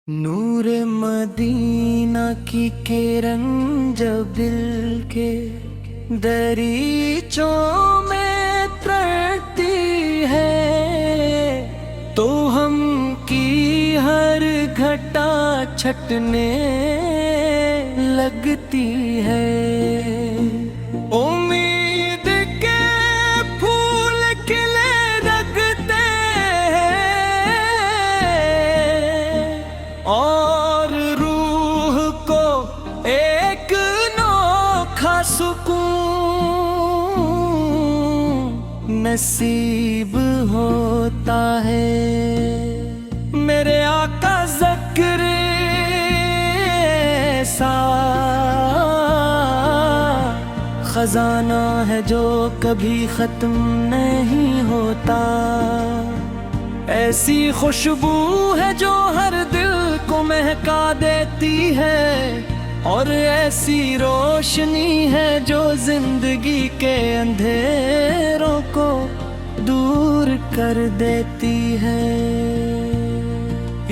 नूर Medina की किरण जब दिल के दरीचों में तरती है तो हम की हर घटा छटने लगती है। उम्मीद के फूल खिले लगते हैं और रूह को एक नोखा सुकून नसीब होता है। मेरे आका ज़िक्र सा खजाना है जो कभी खत्म नहीं होता। ऐसी खुशबू है जो हर दिल को महका देती है और ऐसी रोशनी है जो जिंदगी के अंधेरों को दूर कर देती है।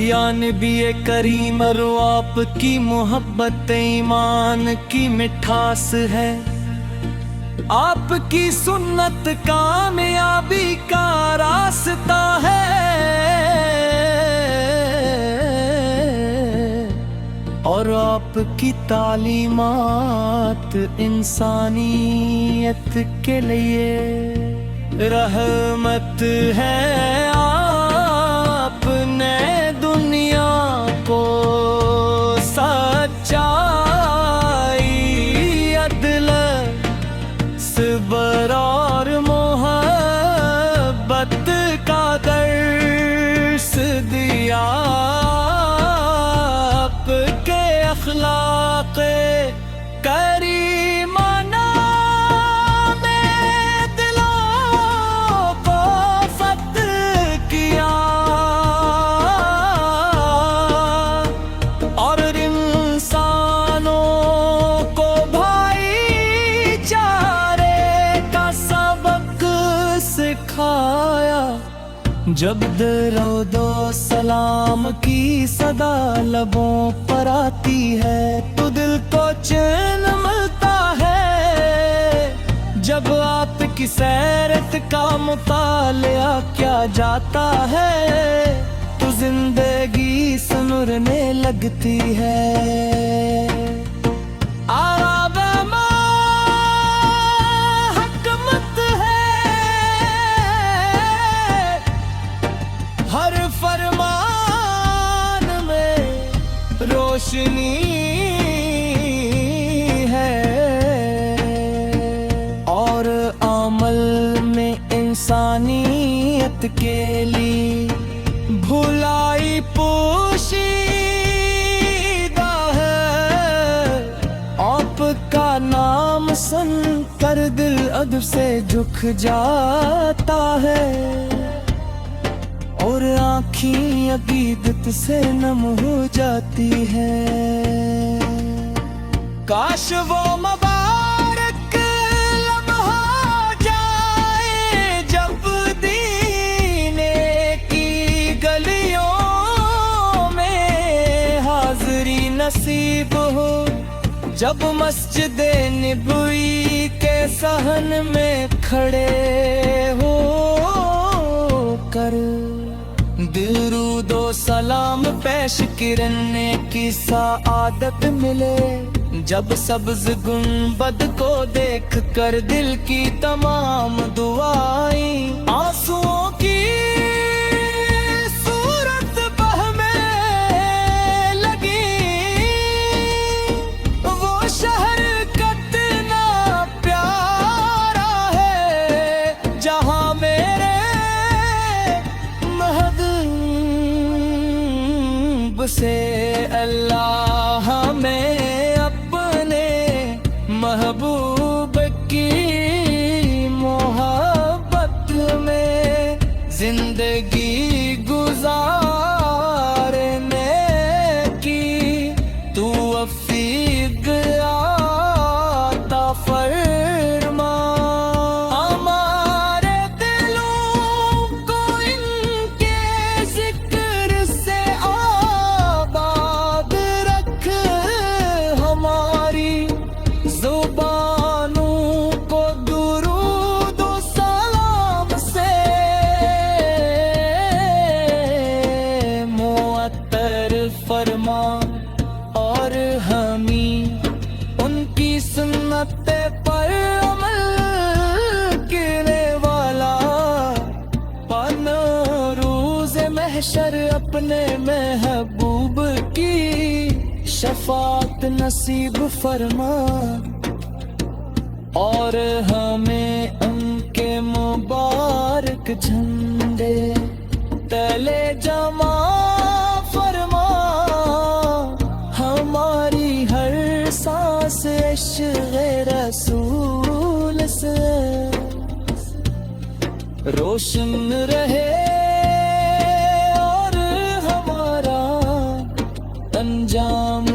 या नबी करीम रो आपकी मोहब्बत ईमान की मिठास है। आपकी सुन्नत कामयाबी का रास्ता है और आपकी तालीमात इंसानियत के लिए रहमत है। आपने दुनिया को सच्चाई अदल सब्र और मोहब्बत का दर्स दिया। आपके अखलाक करीमाना में दिलों को फतह किया और इंसानों को भाईचारे का सबक सिखाया। जब दरूदो सलाम की सदा लबों पर आती है तो दिल को चैन मिलता है। जब आपकी सैरत का मुतालिया किया जाता है तो जिंदगी सुनरने लगती है। आराब हकमत है हर फरमान में रोशनी है और अमल में इंसानियत के लिए भुलाई पोशीदा है। आपका नाम सुन कर दिल अदब से झुक जाता है और आँखें अकीदत से नम हो जाती है। काश वो मुबारक लम्हा जाए जब दीने की गलियों में हाज़री नसीब हो। जब मस्जिद नबवी के सहन में खड़े हो कर दरूदो सलाम पेश करने की सआदत मिले। जब सब्ज गुंबद को देख कर दिल की तमाम दुआएं आंसुओं की सूरत बहने लगी। वो शहर कितना प्यारा है जहां मेरे महबूब से अल्लाह में अपने महबूब की मोहब्बत में जिंदगी गुजारने की तू वफ़ीक़ आता फरमा। हमारे दिलों को इनके जिक्र से आबा محبوب کی شفاعت نصیب فرما اور ہمیں ان کے مبارک جھنڈے تلے جمع فرما ہماری ہر سانس عشق رسول سے روشن رہے اور ہمارا انجام